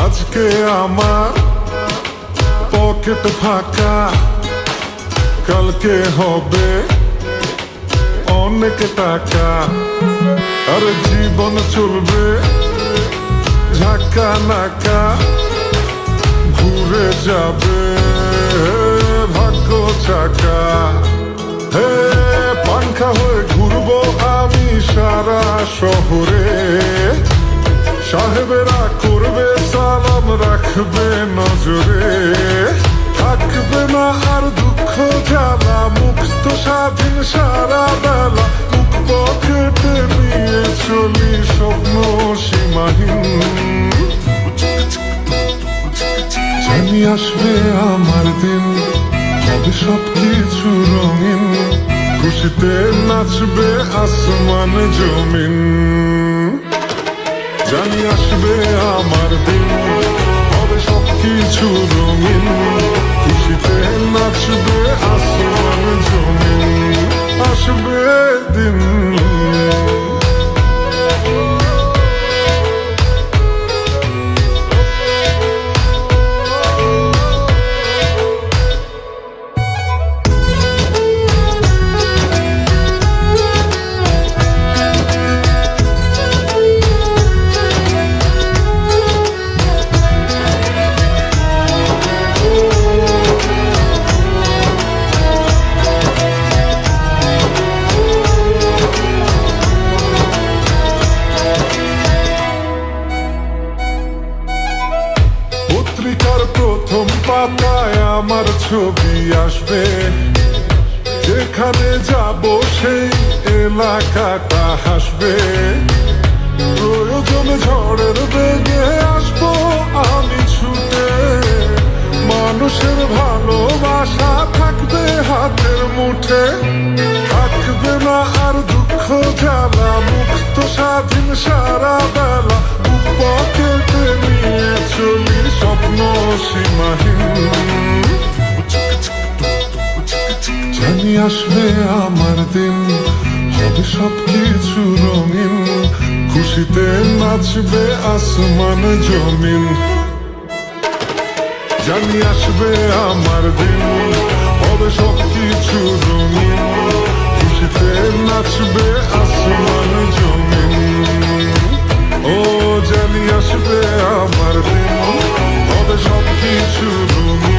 আজকে আমার পকেট ফাঁকা, কালকে হবে অনেক টাকা। আর জীবন চলবে ঝাঁকা নাকা, ঘুরে যাবে ভাগ্য চাকা। হে পাংখা হয়ে ঘুরবো আমি সারা শহরে, সাহেবেরা করবে সালাম রাখবে নজরে। থাকবে না আর দুঃখ জ্বালা, মুক্ত স্বাধীন সারা বেলা। মুখ পকেটে নিয়ে চলি স্বপ্ন সীমাহীন। জানি আসবে আমার দিন, হবে সবকিছু রঙিন। খুশিতে নাচবে আসমান জমিন। জানি আসবে আমার দিন, হবে সবকিছু রঙিন। খুশিতে নাচবে আসমান জমিন। আসবে দিন। পত্রিকার প্রথম পাতায় আমার ছবি আসবে। যেখানে যাব সেই এলাকাটা হাসবে। প্রয়োজনে ঝড়ের বেগে আসবো আমি ছুটে। মানুষের ভালোবাসা থাকবে হাতের মুঠে। থাকবে না আর দুঃখ জ্বালা, মুক্ত স্বাধীন সারা বেলা। বুক পকেটে নিয়ে চলি স্বপ্ন সীমাহীন। জানি আসবে আমার দিন, হবে সবকিছু রঙিন। খুশিতে নাচবে আসমান জমিন। জানি আসবে আমার দিন, হবে সবকিছু রঙিন। খুশিতে নাচবে আসমান জমিন। ও জানি আসবে আমার দিন, হবে সবকিছু রঙিন।